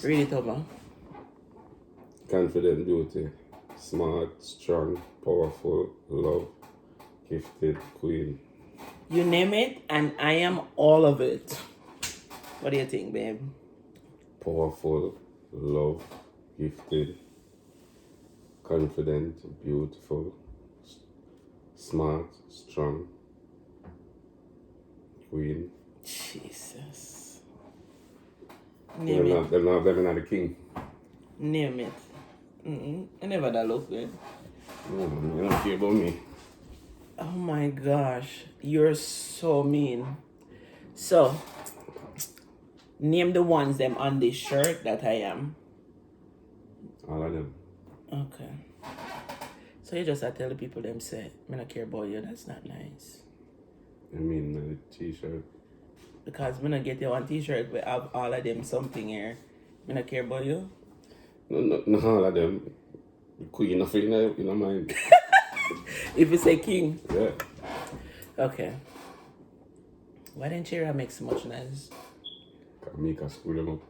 Read it over. Confident beauty, smart, strong, powerful, love, gifted, queen. You name it, and I am all of it. What do you think, babe? Powerful, love, gifted, confident, beautiful, smart, strong, queen. Jesus. They're Name it. not the king. Name it. I never that look good. No, man, you don't care about me. Oh my gosh. You're so mean. So, name the ones them on this shirt that I am. All of them. Okay. So you just have to tell the people them say, I don't care about you, that's not nice. I mean, the t-shirt. Because I don't get you one t-shirt we have all of them something here. I don't care about you. No, all of them. The queen of it, you know, mind. If you say king. Yeah. Okay. Why didn't you make so much noise? Mika screw them up.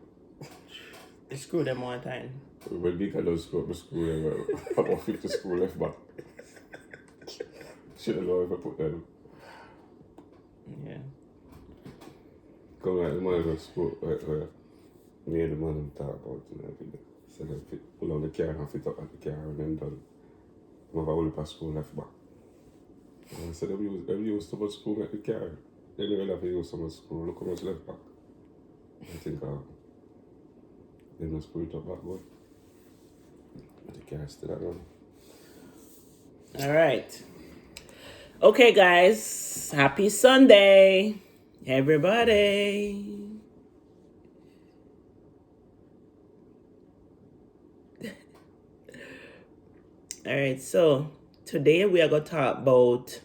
You screw them one time. When Mika does screw up the school, about 50 school left back. Should have known if I put them. Yeah. Come like the man in the school, me and the man talk about it. So they pull on the car and fit up at the car and then done. I have a whole heap of school left back. And I said, they use so much school at the car. They never have to use so much school. Look how much left back. I think they must screw it up back, but the car still around. All right. Okay, guys. Happy Sunday, everybody. All right. So today we are gonna talk about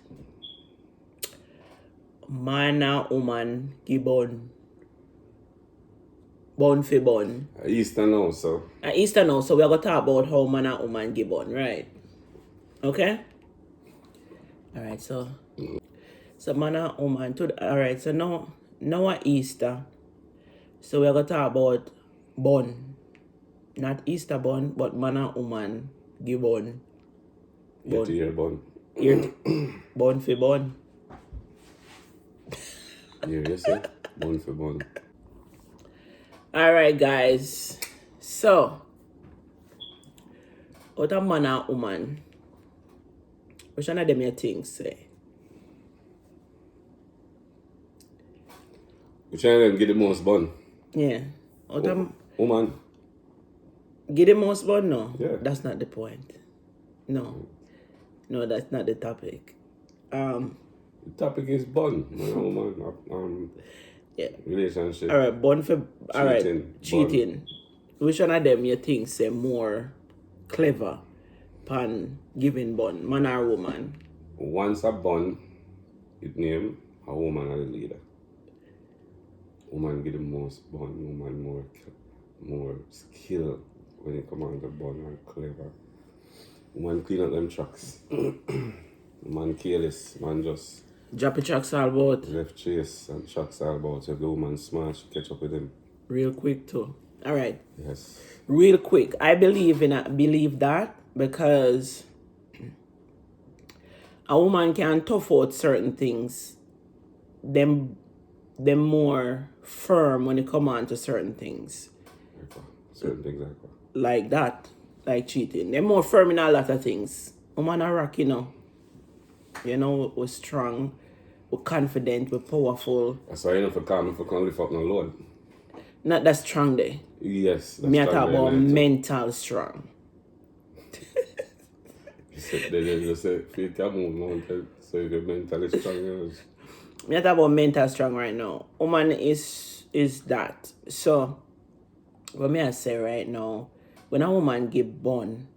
man and woman gibbon. Born for born. Easter now, so. Easter now, so we are gonna talk about how man and woman gibbon, right? Okay. All right. So man and woman. All right. So now at Easter. So we are gonna talk about bun, not Easter bun, but man and woman gibbon. Ear to ear bun. Bun for bun. Yeah, you say? Bun for bun. All right, guys. So, what a man and woman? Which one of them you think say? Which one of them get the most bun? Yeah. Woman. Get the most bun? No. Yeah. That's not the point. No, that's not the topic. The topic is bun. Man and woman. Yeah. Relationship. All right, bun for all right. Cheating. Cheating. Which one of them you think say more clever pan giving bun, man or woman? Once a bun, it name a woman as the leader. Woman get the most bun, woman more skill when it comes on the bun and clever. Woman clean up them trucks. Man careless, man just Drop the trucks all about left chase and trucks all about. If the woman smart, she catch up with him. real quick too. All right. Yes. Real quick. I believe that because a woman can tough out certain things. Them more firm when it come on to certain things. Certain things like that. Like that. Like cheating. They're more firm in a lot of things. Woman are rock, You know, we're strong, we're confident, we're powerful. That's why you know for calm if you can't lift up no load. Not that strong there. Yes. Me I talk about mental strong. They just say, if you can move mountain, so you're mentally strong. Me I talk about mental strong right now. Woman is that. So, what me I say right now, when a woman give born,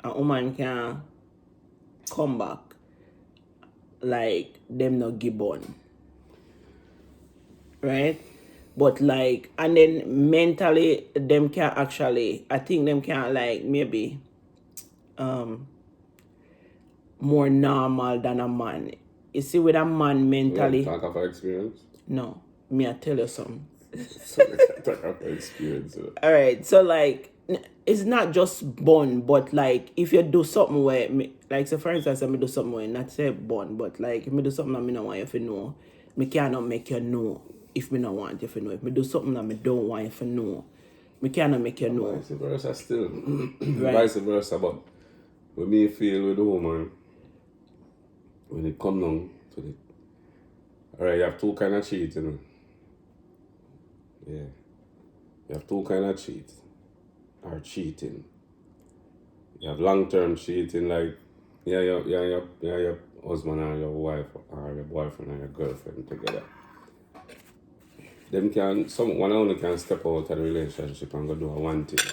a woman can come back like them not give born. Right? But like, and then mentally, them can actually, I think them can like maybe more normal than a man. You see, with a man mentally, Talk of experience. no, me I tell you something. So we can talk about experience. All right, so like it's not just bun, but like if you do something where me, like so for instance, I me do something where not say bun, but like if me do something that me not want you to know, me cannot make you know if me not want you to know. If me do something that me don't want you to know, me cannot make you know. Vice versa still. Right. Vice versa, but when me feel with the woman, when it come down to the alright, you have two kind of cheating. Yeah. You have two kind of cheat or cheating. You have long-term cheating, like your husband or your wife or your boyfriend or your girlfriend together. One only can step out of the relationship and go do a one thing.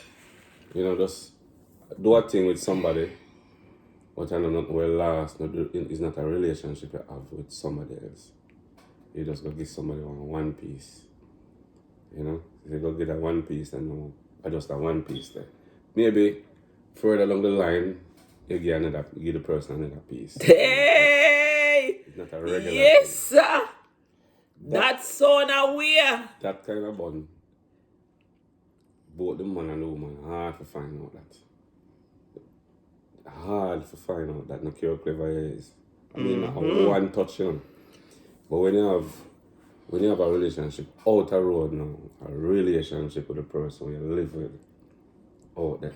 You know, just do a thing with somebody, but I know not will last. It's not a relationship you have with somebody else. You just go give somebody one piece. You know, if you go get that one piece, then no, just that one piece there. Maybe further along the line, you give the person another piece. Hey, it's not a regular yes, thing. sir. That's so now weird. That kind of bond, both the man and the woman, hard to find out that. Hard to find out that no care how clever he is. I mean, one touch, you know. But when you have a relationship out the road now, a relationship with the person you live with out there,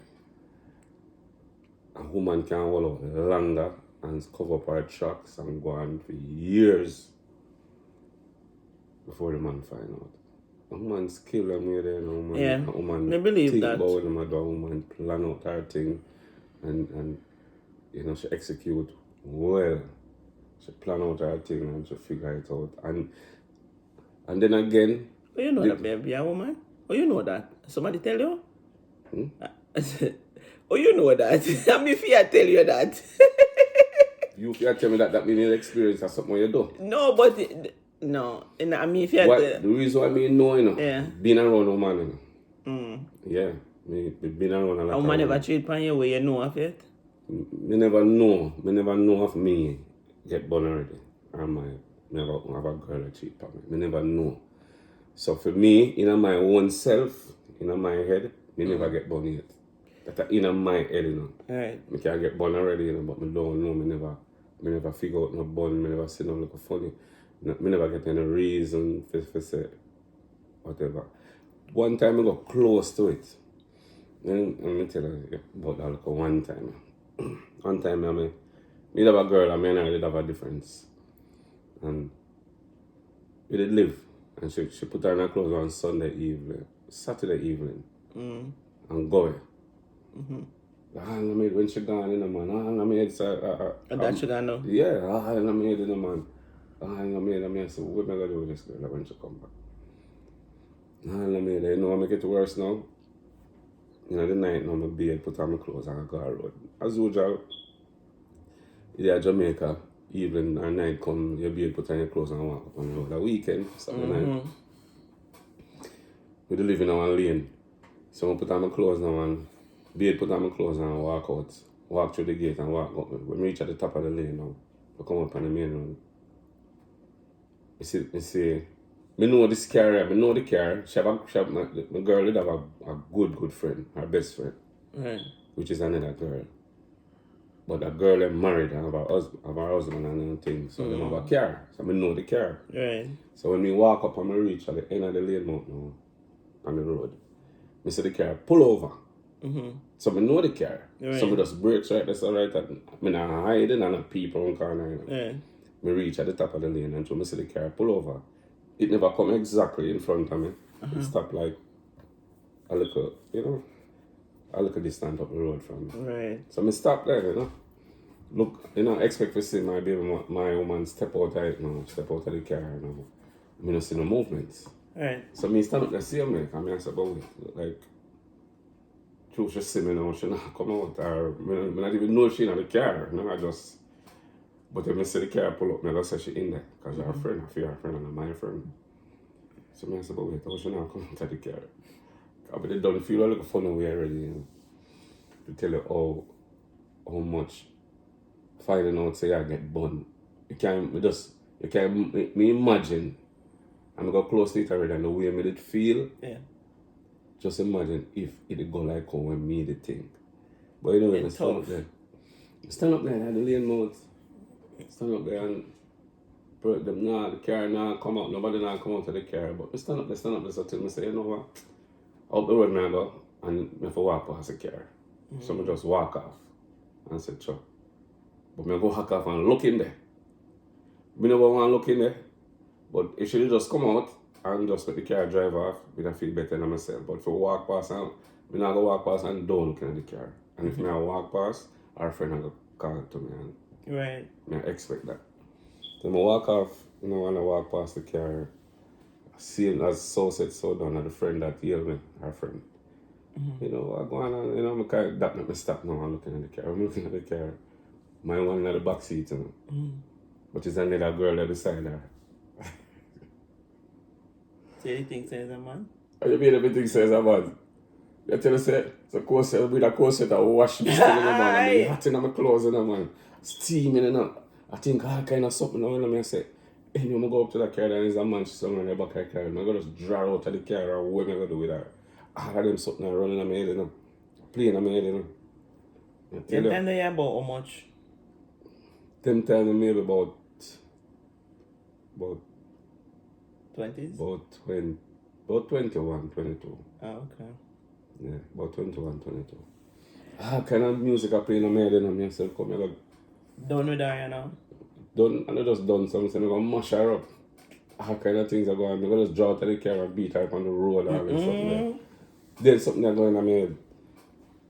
a woman can hold out longer and cover up her tracks and go on for years before the man find out. A woman skill them way there, a woman I believe think that. about them, a woman plan out her thing and you know, she execute well. She plan out her thing and she figure it out. And then again... Oh, you know that, baby, a woman? Oh, you know that? Somebody tell you? Oh, you know that? I'm if I tell you that. You can't tell me that means experience or something you do. No, but... No. I mean, if you The reason why I know, you know, yeah. being around a woman, you know. Yeah. Me been around a lot of woman never cheat on you where you know of it? Me never know of me get born already. Or never have a girl that cheat on me. Me never know. So for me, in my own self, in my head, me never get born yet. That's in my head, you know. Right. Me can get born already, you know, but me don't know. Me never figure out no born. Me never see no look funny. Me never get any reason for say whatever. One time I got close to it. And me tell you about that look one time. One time me have a girl and me and her did have a difference. And we did live. And she put her clothes on Saturday evening. And go. When she gone in the man, that she gone now? Yeah, in the man. I said, what am I going to do with this girl when she come back? You know, I make it worse now. You know, the night now, my bed, put on my clothes and I go on the road. As usual, yeah, Jamaica, evening or night come, your bed, put on your clothes and walk up on the road. The weekend, Saturday night, we live in our lane. So I put on my clothes now and bed, put on my clothes and walk out. Walk through the gate and walk up. When we reach at the top of the lane now, we come up on the main road. I see, I know this car, I know the car. My girl did have a good friend, her best friend, Right. which is another girl. But that girl is married and have her husband and things. So they have a car. So I know the car. Right. So when we walk up and we reach at the end of the lane mount now, on the road, I see the car pull over. So I know the car. Right. So I just brakes right there, so right at, I mean, I'm hiding and the people on corner. You know. Right. We reach at the top of the lane and so I see the car pull over. It never come exactly in front of me. It stopped like a little, you know, a little distance up the road from me. Right. So I stop there, you know. Look, you know, expect to see my woman step out of it now, step out of the car now. I don't see no movements. Right. So I stand up there, see me, and I say, but like, she see me now, she not come out, or I not even know she in the car, you know, I just, but when I see the car pull up, I go say she in there, because her friend, I feel her friend and my friend. So I say, but wait, how she not come out of the car? But they don't feel a little funny way already, you know, to tell you how much finding out say I get bun. You can't me imagine and I go close to it already and the way I did feel, Yeah. just imagine if it go like how when me did think. But you know, I It's stand up tough. there. I stand up there and I had the lane mouth. Stand up there and them nah, the car nah come out, nobody nah come out of the car. But I stand up there, so till me say, you know what? Out the road me I go and I have to walk past the car. So I just walk off and say, sure. But I go hack off and look in there. I never want to look in there. But if she just come out and just let the car drive off, I feel better than myself. But if I walk past and I not go walk past and don't look in the car. And if I walk past, our friend will call to me and Right. I expect that. So I walk off, when I walk past the car, see it as so said, so done, and the friend that yelled me, our friend. I go on and, I can't, that make me stop now and looking at the car. I'm looking at the car. My one in the back seat, But it's another girl at the side there. So you think says a man? And you mean everything says a man? You tell us, it's a corset, with a corset that wash me still in the man. I mean, hot in my clothes, man. Steaming and I think all kind of something now, and I say, hey, you go up to the car, and there's a man somewhere in the back of the car. I'm going to just draw out of the car, and what am I going to do with her? All of them something running in my head, playing in my head, Them time they about how much? Them time maybe about 20s? About 21, 22. Oh, okay. Yeah, about 21, 22. Kind of music I play in my head and myself come here. Done with her, Done, and I just done something, I'm going to mash her up. All kind of things are going on. I'm going to just draw to the car and beat her up on the road or something there. There's something that going on in my head.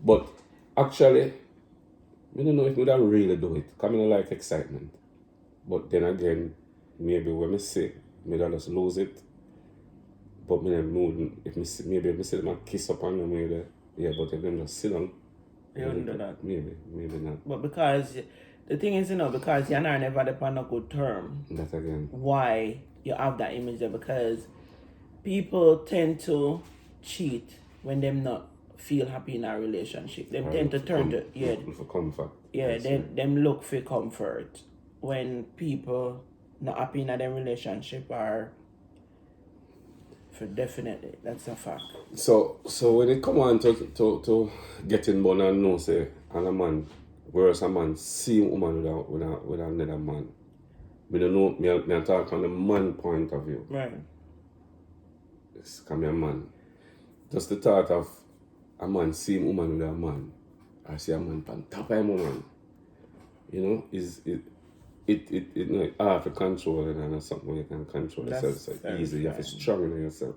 But actually, I don't know if I would really do it. Because I don't like excitement. But then again, maybe when I see, maybe I just lose it. But if I see them and kiss up on them, maybe, yeah, but if them just sit down, you wouldn't do that. Maybe not. But because the thing is, because you're not never upon a good term. That again. Why you have that image there? Because people tend to cheat when them not feel happy in a relationship. Them tend to turn to look for comfort. Yeah, them look for comfort when people not happy in a them relationship are. For definitely, that's a fact. So when it come on to getting born and know say and a man, whereas a man see a woman with another man, we don't know. Me talk from the man point of view. Right. It's come a man. Just the thought of a man seeing a woman with a man, or see a man on top of a woman, is it hard to control it and it's something where you can control yourself so easy. You have to strong in yourself.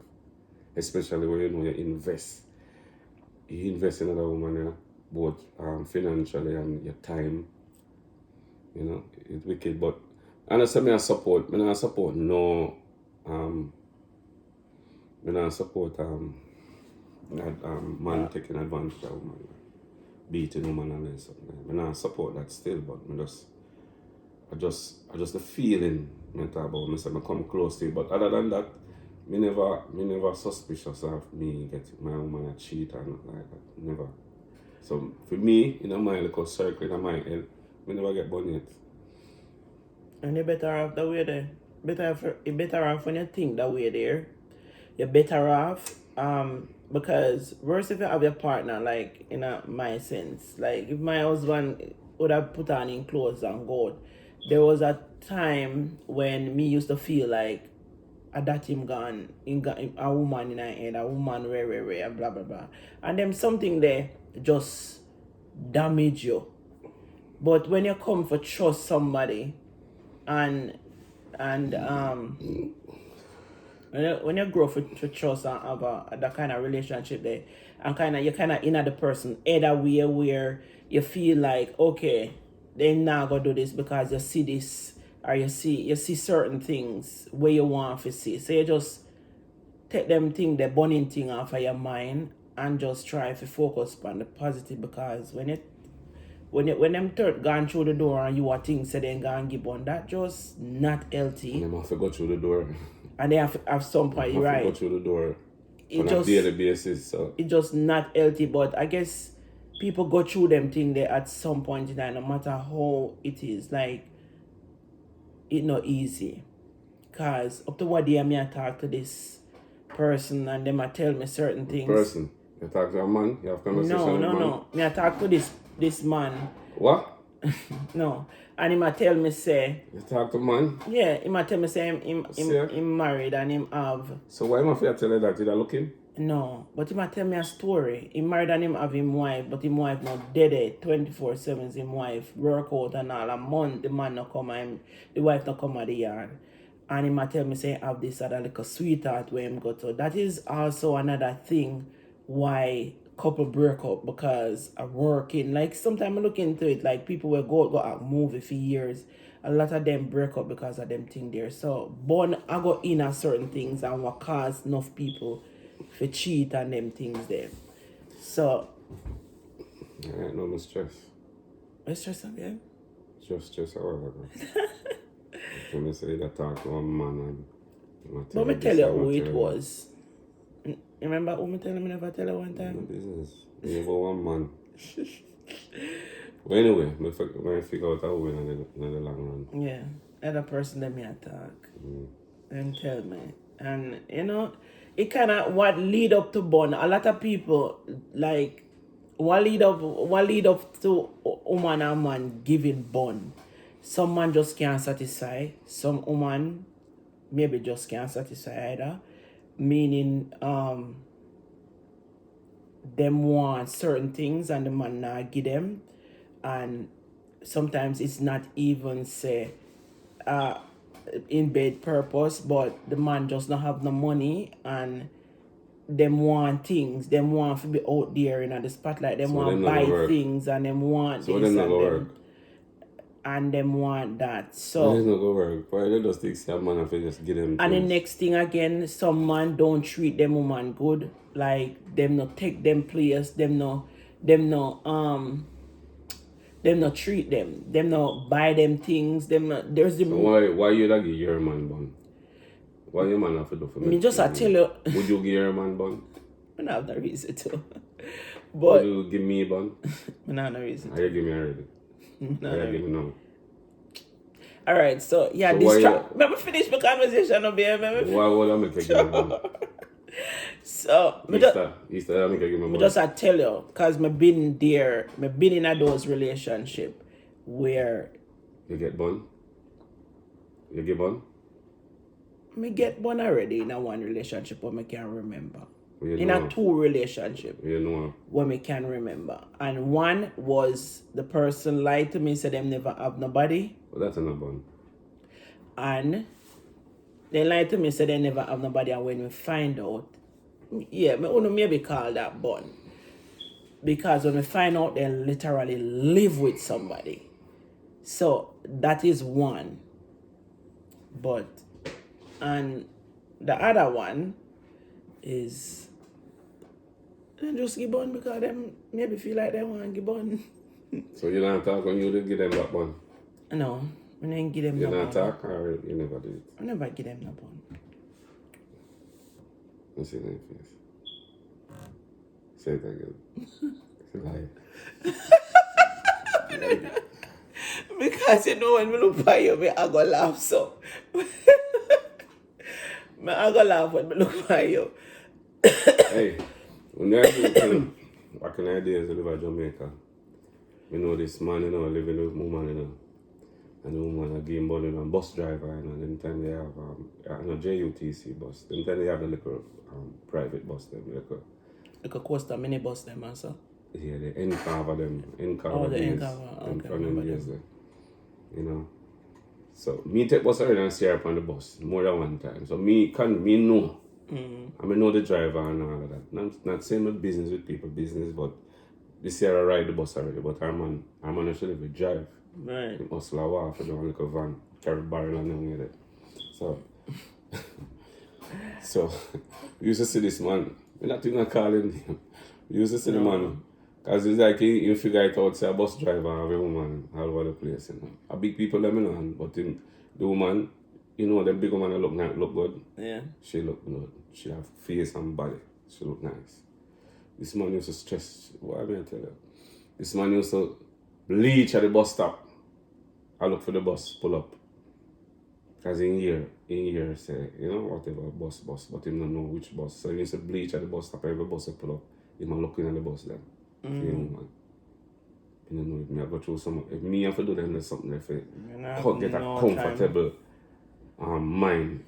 Especially when you invest. You invest in another woman, both financially and your time. It's wicked. But honestly, I support no man taking advantage of woman, beating woman and something. I support that still, but I just the feeling I talk about myself, I come close to it. But other than that, me never suspicious of me getting my woman a cheat or not like that. Never. So for me, in my little circle, in my head, me never get born yet. And you're better off that way there. You're better off when you think that way there. You're better off because worse if you have your partner, like in my sense. Like if my husband would have put on in clothes and go, there was a time when me used to feel like that him gone, a woman in her head, a woman rare, and blah blah blah. And then something there just damage you. But when you come for trust somebody and when you grow for trust and have that kind of relationship there, and you're kind of in the person either way where you feel like, okay, they not gonna do this because you see this or you see certain things where you want to see. So you just take them thing, the burning thing off of your mind and just try to focus on the positive, because when them third gone through the door and you are things so then gonna give on, that just not healthy. They have to go through the door. And they have to have some point, right? right? Go through the door on a daily basis. So it's just not healthy. But I guess people go through them thing there at some point in time, no matter how it is. Like, it's not easy. Cause up to what day me I talk to this person and them I tell me certain things. Person. You talk to a man, you have conversation with man. No. Me I talk to this man. What? No. And him I tell me say, You talk to man? yeah, him I tell me say him See? married and him have. So why am I tell you that? Did I look him? No, but him a tell me a story. He married and him have him wife, but him wife not dead 24/7. Him wife work out and all. A month the man not come and the wife not come at the yard. And him a tell me say have this other like a sweetheart where him go to. That is also another thing why couple break up, because of working. Like sometimes I look into it, like people will go out movie for years. A lot of them break up because of them thing there. So born I go in at certain things and what cause enough people for cheat and them things there. So I ain't no stress. what's stress again? Just stress however. Can I say that talk to one man and But me tell you who it was. Remember who me tell me never tell you one No time? business. You have one man. Well, anyway, I figure out how we in the long run. Yeah. Other person that me attack. And tell me. And it kinda what lead up to bond. A lot of people like what lead up to woman and man giving bond. Some man just can't satisfy. Some woman maybe just can't satisfy either. Meaning them want certain things and the man not give them. And sometimes it's not even say in bed purpose, but the man just not have no money and them want things. Them want to be out there in the spotlight. Them So want them buy not work. things and them want So this them not and go them. work. And them want that. So So it's not go work. Why they just take some man and just give them and the things? next thing again, some man don't treat them woman good. Like them not take them place, them no treat them. Them no buy them things. Them no, there's the So why you that give your man bun? Why your man have to do for me? me just I tell you Would you give your man bun? I don't have no reason to. Would But you give me bun? I don't have no reason Are to. you give me already? No, Are no. you give me now? Alright, so yeah, So distract. Let me finish my conversation over here. Why would I make you give me bun? So me just Easter, I make you give me me bun. just I tell you, cause me been there, me been in a those relationship where You get bun? You get bun? me get one already in a one relationship what me can remember. You In know. a two relationship You know. what me can remember. And one was the person lied to me, said them never have nobody. But that's not bun. And they lied to me, said they never have nobody. And when we find out, yeah, me only maybe call that bun. Because when we find out they literally live with somebody. So that is one. But and the other one is they just give bun because them maybe feel like they want to give bun. So you don't talk when you did give them that bun? No, I didn't give them You no don't bun. talk or you never did it? I never give them no bun. Let's see that face. Say it again. Lie. Because when me look by you, I go laugh so. I go laugh when me look by you. Hey, when I do back in the days, I live in Jamaica. You know this man, living with woman, and the woman, a game bun, bus driver, and then time they have, JUTC bus. Then time they have the little private bus, them, Like a Costa minibus them also. yeah, the N-Carver them, Oh, the days, N-Carver, them okay, from them remember days them. there. So me take bus already and see her up on the bus more than one time. So me know. I know the driver and all of that. Not saying my business with people business, but this year I ride the bus already. But our man actually will drive. Right. He hustle a while for the one little van, carry barrel and everything like that. So we used to see this man. We're not even calling him. We used to see the man. Because it's like you figure it out, say a bus driver and a woman all over the place. A big people let me know, but the woman, the big woman look good. Yeah. She look good. She have face and body. She look nice. This man used to stress. What am I tell you? This man used to bleach at the bus stop. I look for the bus, pull up. Because in here say, you know, whatever, bus, but him don't know which bus. So he used to bleach at the bus stop, every bus he pull up, he might looking at the bus then. For him, man. You know, if me I go through some, if me have to do them, there's something if it get a comfortable mind.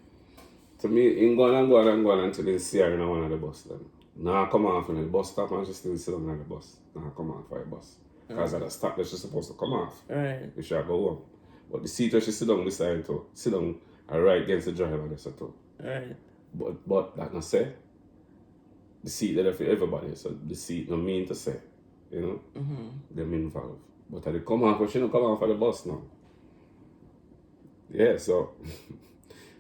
So me, him go on until he see her in one of the bus then. Now I come off in the bus stop and she still sit down at the bus. Now I come off for the bus. Because at the stop that she's supposed to come off. Right. If she go home. But the seat where she sit down beside to, sit down right against the driver there so too. Right. But like I say, the seat there for everybody, so the seat no mean to say, you know, them involved. But at the come off, but she don't come off for the bus now. Yeah, so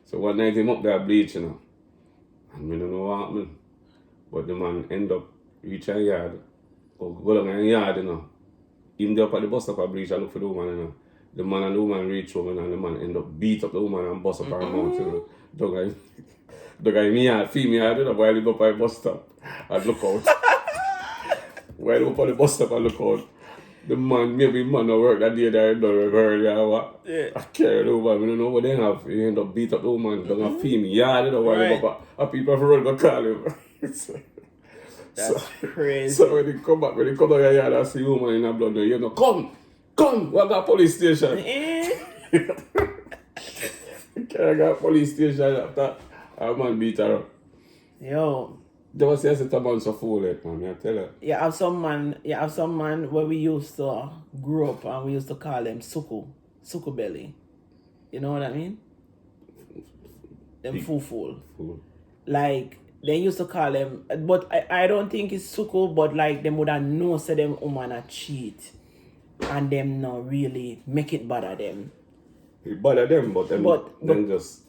so one night him up there bleaching, you know, and we don't know what happened. But the man end up reach a yard, go down a yard, you know. Him there up at the bus stop at bleach and look for the woman, you know. The man and the woman reach home and the man end up beat up the woman and bust up her mouth, you know. The guy in the yard, female yard, you know, while he go up at the bus stop and look out. While he go up at the bus stop and look out. The man, maybe man no work that day that he done early or what. Yeah. I carry the woman, we don't know what they have. He end up beat up the woman, down a female yard, you know, while he go up and people have run go call him. That's crazy. So when they come back, when they come out of your yard and see a woman in a blood, you know, come, we got police station. I got police station after a man beat her up. Yo. They was say a man so fool like man, I tell her. You have some man where we used to grow up and we used to call them suku belly. You know what I mean? Them fool. Like they used to call them, but I don't think it's suku, but like them would have know say them woman a cheat and them not really make it bother them. It bother them, but them just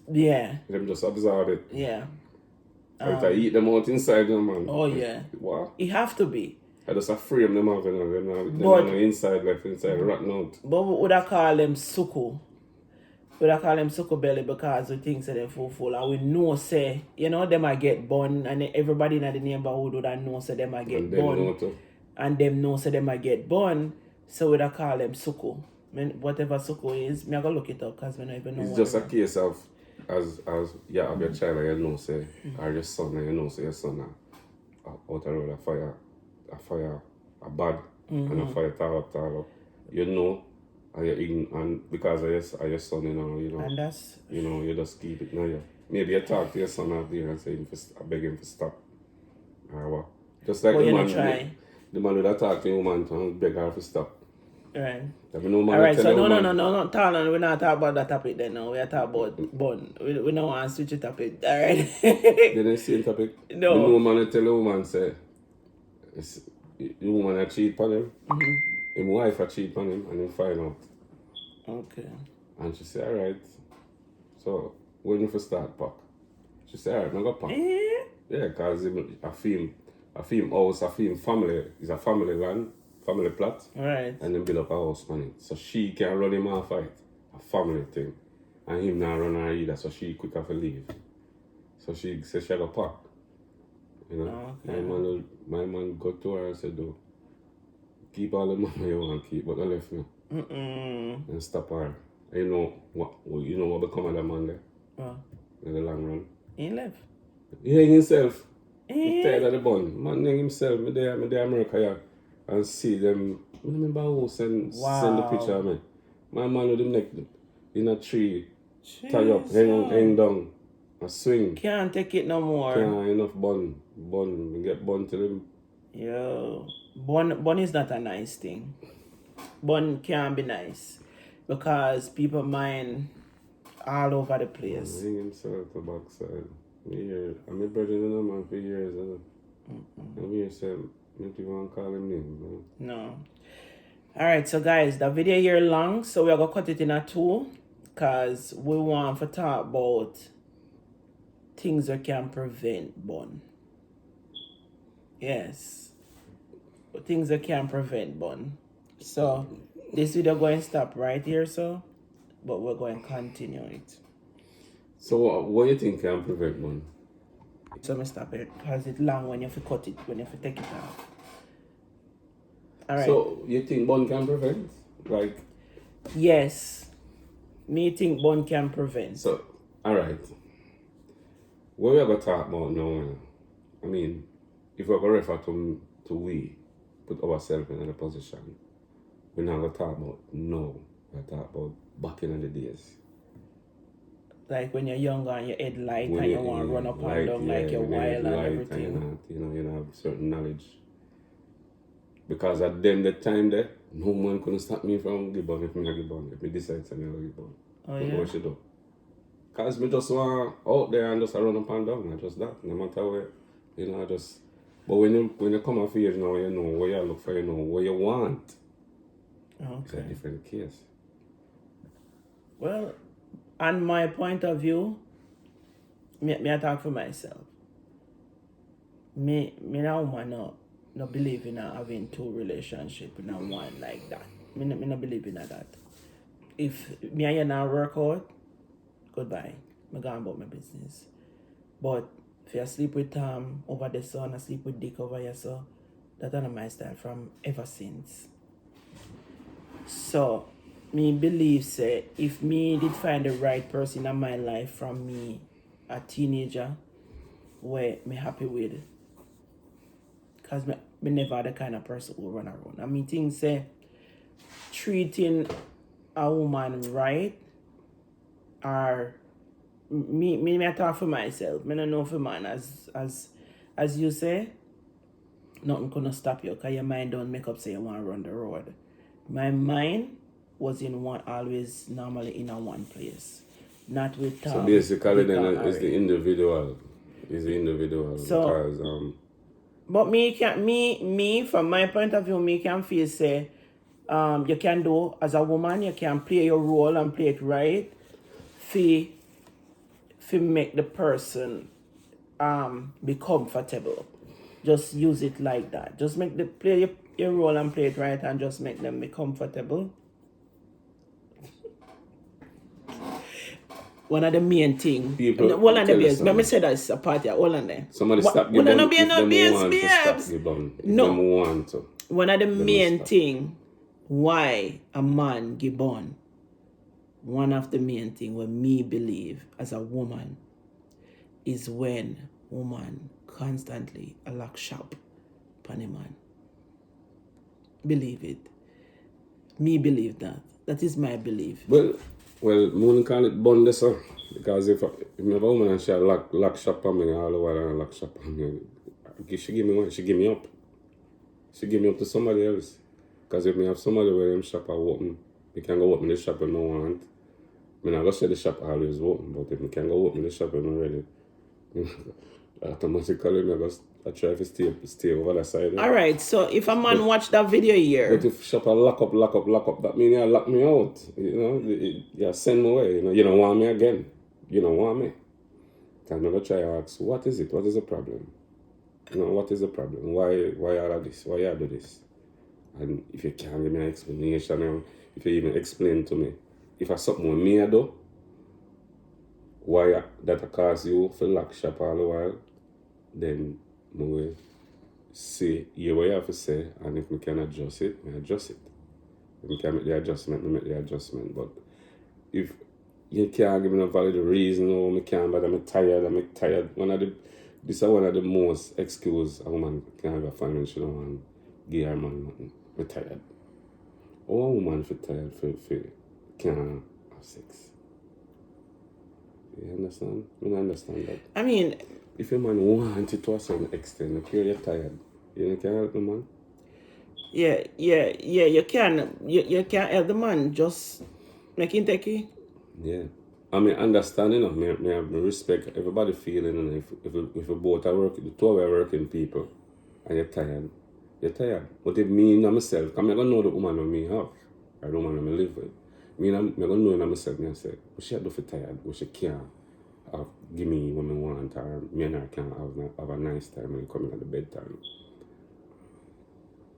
absorb it. Yeah. Like I eat them out inside them, man. Oh yeah. What? It have to be. I just frame them out, you know. They're not inside, like inside, rotten out. But we would have call them suku. We would have call them suku belly because we think that they're full. And we know say, you know, them might get bun and everybody in the neighborhood would have know say them might get bun. And them know say them might get bun. So we would have call them suku. I mean, whatever suku is, I'm going to look it up because we don't even know. It's just a case of as you have your child and you know say, or your son and you know say your son out the road a fire a bad and a fire tall up. You know, and you ignore, and because of your son, you know, and that's, you know, you just keep it now. Yeah. Maybe you talk to your son out there and say beg him to stop. Or what? Just like the man would have talked to your woman and beg her to stop. Right. Alright, so no, we're not talking about that topic then now. We're talking about bun. We don't want to switch the topic. Alright. Then the same topic. No. The woman tell the woman say the woman a cheat on him. His wife a cheat on him and he find out. Okay. And she say, alright. So when you start pack? She say, alright, I'm gonna pack. Yeah, because a film house, a film family is a family land. Family plot, right, and then build up a house on it. So she can run him off fight, a family thing. And him not run her either, so she quick off to leave. So she said she got pack. You know? Okay. My man got to her and said, "Do keep all the money you want to keep, but don't left me." And stop her. And you know what become of that man there? In the long run. He left. He hang himself. He tired of the bun. Man hang himself. Me there America, yeah. And see them, I remember who send the picture of me. My man with him neck in a tree, tie up, hang down, and swing. Can't take it no more. Can't enough bun. We get bun to them. Yo, bun is not a nice thing. Bun can't be nice because people mind all over the place. Hang himself to backside. I'm a brother in a man for years. I'm here saying, not even call him name, no. Alright, so guys, the video here long, so we're gonna cut it in a two because we want to talk about things that can prevent bun. Yes. Things that can prevent bun. So this video going to stop right here, so but we're going to continue it. So what do you think can prevent bun? So me stop it because it's long when you have to cut it, when you have to take it off. Alright. So you think bun can prevent? Like yes. me think bun can prevent. So, alright. What we are going to talk about now, I mean, if we're going to refer to we, put ourselves in a position, we're not going to talk about now. We're going to talk about back in the days. Like when you're younger and your head light and you want to run up and down like you're wild and everything. And you have certain knowledge. Because at them the time there, no man couldn't stop me from Gibbon if I Gibbon. If I decide to never Gibbon. Oh yeah? What should do? Because me just want out there and just run up and down. And just that. No matter where. Just... But when you come of age now, you know what you look for, you know what you want. Okay. It's a different case. Well, on my point of view, me I talk for myself. Me now woman no believe in having two relationships in one like that. Me no believe in that. If me and you now work out, goodbye. Me go about my business. But if you sleep with over the sun, I sleep with dick over your son, that's not my style from ever since. So me believe say if me did find the right person in my life from me a teenager where me happy with, because me never the kind of person who run around. I mean things say treating a woman right or me I talk for myself. Me don't know for man as you say, nothing gonna stop you because your mind don't make up say you want to run the road. My mind was always normally in one place. Not with So basically then it's the individual. It's the individual. So, because but me from my point of view, me can feel say you can do as a woman, you can play your role and play it right for make the person be comfortable. Just use it like that. Just play your role and play it right and just make them be comfortable. One of the main things. Hold on there, babes. Let me say that's a part here. Hold on there. Somebody stop you. No, babes. No. Want to. One of the main thing why a man give born. One of the main thing what me believe as a woman is when woman constantly a lock shop upon a man. Believe it. Me believe that. That is my belief. Well, Moon call it bond sir. Because if me have a woman and she lock shop on me all the while and lock shop on me, she give me one, she give me up. She give me up to somebody else. Because if me have somebody where them shop are open, me can go open the shop when I want. I not go say the shop always open, but if me can go open the shop when I'm ready, automatically I try to stay over the side. Alright, so if a man watch that video here. But if shop lock up, that means you lock me out. You send me away. You don't want me again. You don't want me. I'm going to try to ask, what is it? What is the problem? What is the problem? Why all of this? Why you do this? And if you can't give me an explanation, or if you even explain to me, if it's something with me I do, why that cause you for lock shop all the while, then I will say what you have to say, and if we can adjust it, I adjust it. If we can make the adjustment, we make the adjustment. But if you can't give me a valid reason, or I can't, but I'm tired, this is one of the most excuse a woman can have a financial and give her man nothing. I'm tired. Or a woman for tired for can't have sex. You understand? I understand that. I mean, if a man wants it to a certain extent, if you're tired, you can't help the man. Yeah, you can help the man, just make him take it. Yeah. I mean, understanding of me respect everybody feeling, and if we both are working, the two of us are working people, and you're tired. But if me and myself, I'm not going to know the woman that me have, or the woman that I live with. I'm going to know in myself, I say, what she do for tired, what she can't give me what I want, or me and her can have a nice time when coming at the bedtime.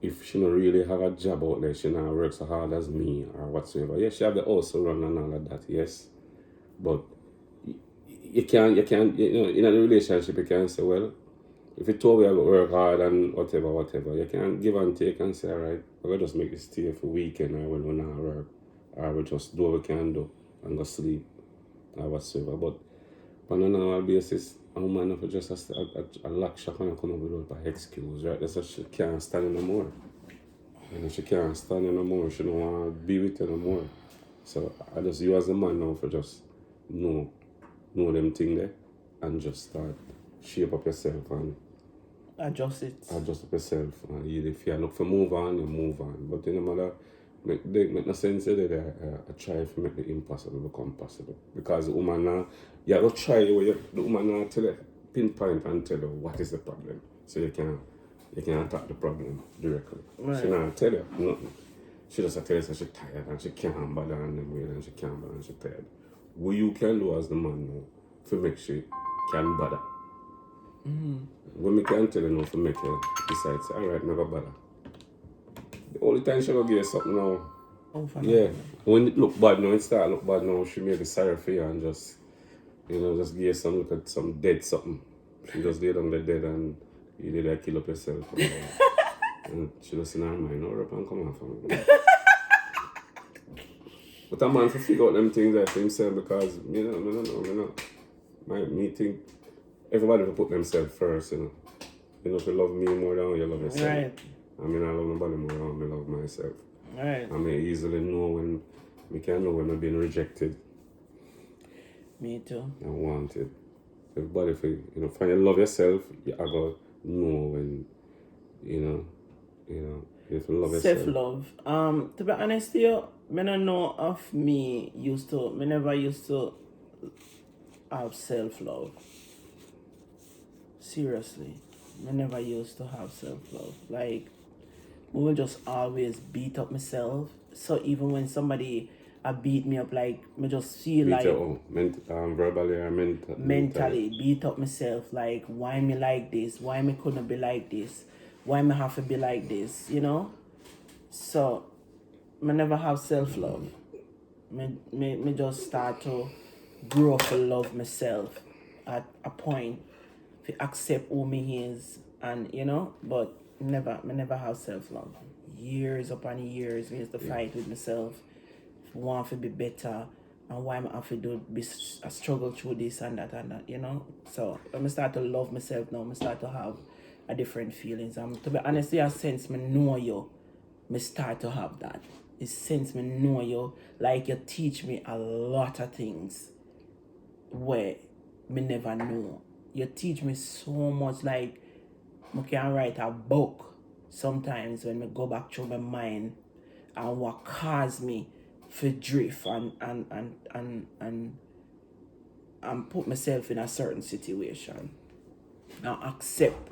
If she don't really have a job out there, she not work so hard as me, or whatsoever. Yes, she have the house to run and all of that, yes. But you can't, in a relationship, you can't say, well, if you told me I would work hard and whatever, you can't give and take and say, all right, we'll just make this stay for weekend, or when we're not work, or we'll just do what we can do. and go sleep or whatsoever. But on an annual basis, a woman have to just a lock shop and come up with an excuse, right? That's why she can't stand no more. And if she can't stand you no more, she don't want to be with you no more. So I just, you as a man now for just know them thing there and just start shape up yourself and Adjust it. adjust up yourself. And if you look for move on, you move on. But in no matter, make no sense that I try to make the impossible become possible. Because the woman now, you have to try, the woman now tell you, pinpoint and tell you what is the problem. So you can attack the problem directly. Right. She not tell you nothing. She just tell you that she's tired and she can't bother on them way and she can't bother and she's tired. What you can do as the man now to make she can bother. When we can tell you now to make her decide, say, alright, never bother. The only time she will give you something now, yeah, when it look bad now, it start look bad now, she may be sorry for you and just, just give you some, look at some dead something. She just lay down the dead and you did that kill up yourself. And she just in her mind, no, up and come on from me. But a man to figure out them things there for himself because, me think everybody will put themselves first, If you love me more than you love yourself. Right. I love nobody more than I love myself. Right. I easily know when, we can know when I'm being rejected Me too. and wanted. Everybody, if you find you love yourself, you have to know when, if you love yourself. Self-love. To be honest with you, I don't know of me never used to have self-love. Seriously. I never used to have self-love. Like, I will just always beat up myself. So even when somebody beat me up, like, I just feel Beat like... you up, verbally or mentally beat up myself, like, why me like this? Why me couldn't be like this? Why me have to be like this? So I never have self-love. Me just start to grow to love myself at a point to accept who me is, and but me never have self-love. Years upon years me used to fight with myself, want to be better, and why I have to I struggle through this and that, So when I start to love myself now, I start to have a different feelings. To be honest, since me know you, me start to have that. It's since me know you, like you teach me a lot of things where me never know. You teach me so much, like I can write a book sometimes when I go back through my mind and what caused me to drift and put myself in a certain situation and accept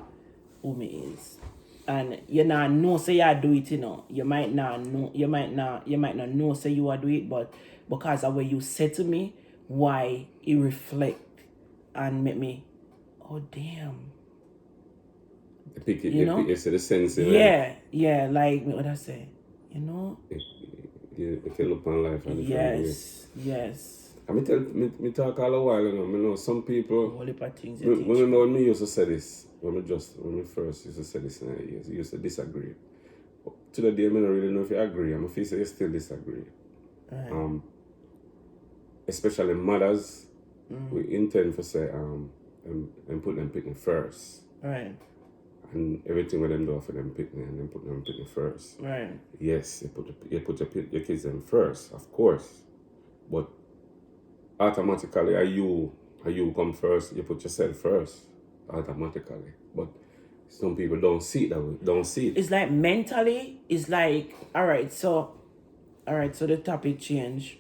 who me is. And you not know say you do it, You might not know, you might not know say you are do it, but because of what you said to me, why it reflect and make me, oh damn. Pick it, you see the sense. Yeah, like what I say, You can look on life and yes. Me talk all a while, I know some people. All the things when me used to say this, when me first used to say this in the years, you used to disagree. To the day, I don't really know if you agree. I'm feel say you still disagree. Right. Especially mothers, we intend to say and put them picking first. Right. And everything with them do for them picking and then put them picking first. Right. Yes, you put your kids in first, of course. But automatically, are you come first, you put yourself first, automatically. But some people don't see it that way. Don't see it. It's like mentally, it's like, all right, so the topic change.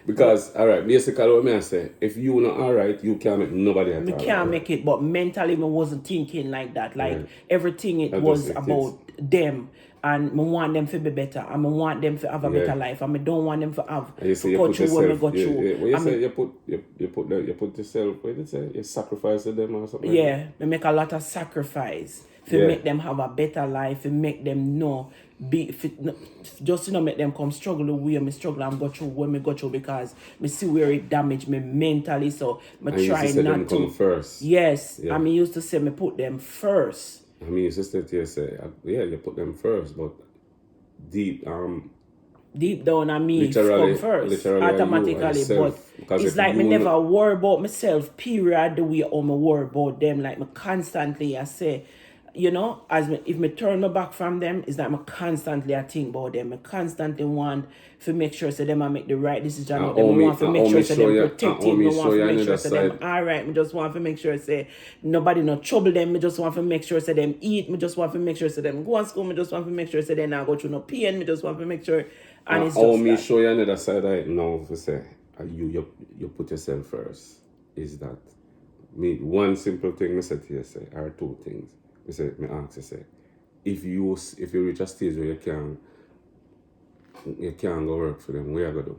Because, basically what I say, if you not alright, you can't make nobody at all. Me can't make it, but mentally I wasn't thinking like that. Like everything it was about them. And I want them to be better. And I want them to have a better life. And I don't want them to have to go through what I go through. When you say you put yourself, what did you say? You sacrifice to them or something? Yeah, I make a lot of sacrifice to make them have a better life, to make them know, just make them come struggle the way I struggle and go through what I go through, because I see where it damaged me mentally. So I try not to. Come first. Yes, I used to say me put them first. Used to say, you put them first, but deep deep down on me Literally, come first literally you automatically, but yourself. Because it's if like me you never worry about myself, period, the way how me worry about them. Like me constantly I say, you know, as me, if me turn my back from them, it's like me constantly I think about them. I constantly want to make sure so them I make the right decision with them. I want to make sure so them protected. I want to make sure so them alright. Me just want to make sure say nobody no trouble them. Me just want to make sure so them eat. Me just want to make sure so them go to school. Me just want to make sure so they not go through no pain. Me just want to make sure. And it's just me that. show you another side of it now to say you put yourself first is that me one simple thing I say to you say or two things. Me ask you say if you reach a stage where you can't go work for them, what you gonna do?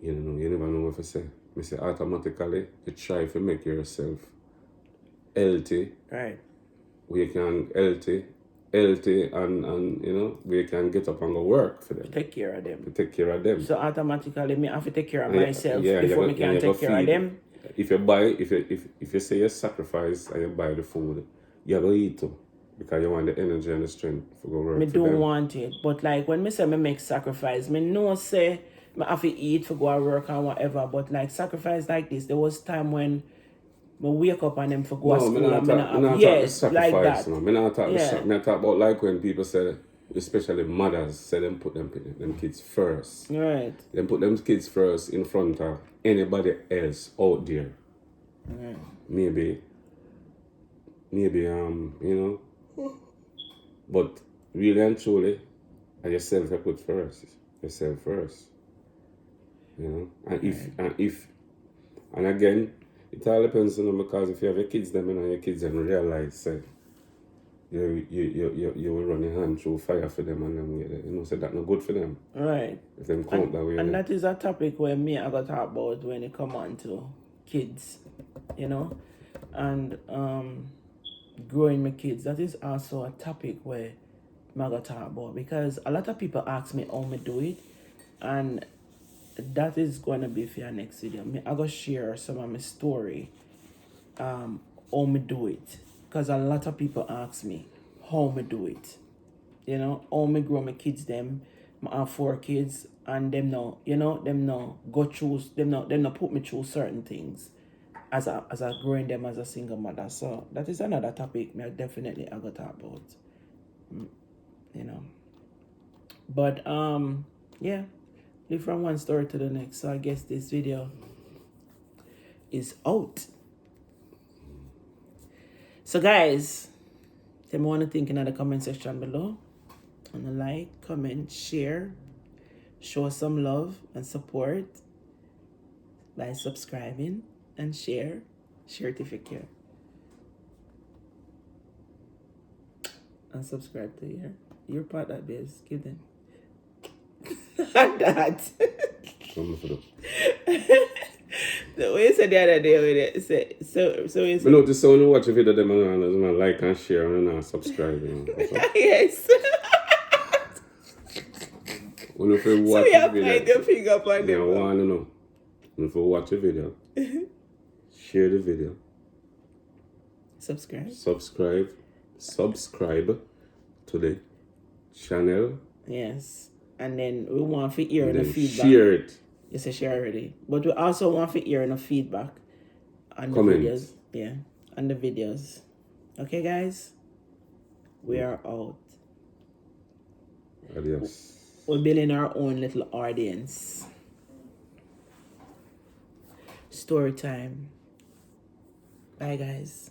You know, you never know what to say. Me say automatically you try to make yourself healthy. Right. Where you can healthy and you know, where you can get up and go work for them. Take care of them. To take care of them. So automatically me have to take care of And myself before me can take care of them. If you buy if you say you sacrifice and you buy the food, you gotta eat too. Because you want the energy and the strength to go work Me for don't them. want it. But like when me say me make sacrifice, me know say me have to eat for go to work and whatever. But like sacrifice like this, there was time when me wake up and them for go to school and me not have yes, like that. No. Me not talk Yeah. me talk about like when people say, especially mothers, say them put them kids first. Right. Them put them kids first in front of anybody else out there. Right. Maybe you know. But really and truly, yourself you put first. Yourself first. You know? And again, it all depends on them because if you have your kids them and your kids them realize say you will run your hand through fire for them and them you know, so that's not good for them. Right. If them come that way. And that is a topic where me I got talk about when it come on to kids, you know, and growing my kids. That is also a topic where I got talk about because a lot of people ask me how me do it, and that is gonna be for your next video. I go share some of my story, how me do it, because a lot of people ask me how me do it. You know, how me grow my kids them. I have 4 kids and them no, you know, them no go through them no put me through certain things as I growing them as a single mother. So that is another topic me definitely I got talk about. You know. But yeah, live from one story to the next. So I guess this video is out. So guys, tell me what you think in the comment section below. And like, comment, share, show some love and support by subscribing and share it if you care. And subscribe to your part that biz. Give them. That. The way you said the other day with it, so you said. I notice when you watch a video, them like and share and subscribe. You know, Yes. When you watch So you a have video, to your finger up on yeah, I them. want to know. If you watch a video, share the video, Subscribe. subscribe to the channel. Yes. And then we want to hear And the then feedback. share it. You say share already. But we also want to hear the feedback on the Comment. videos. Yeah. On the videos. Okay, guys? We are out. Adios. We're building our own little audience. Story time. Bye, guys.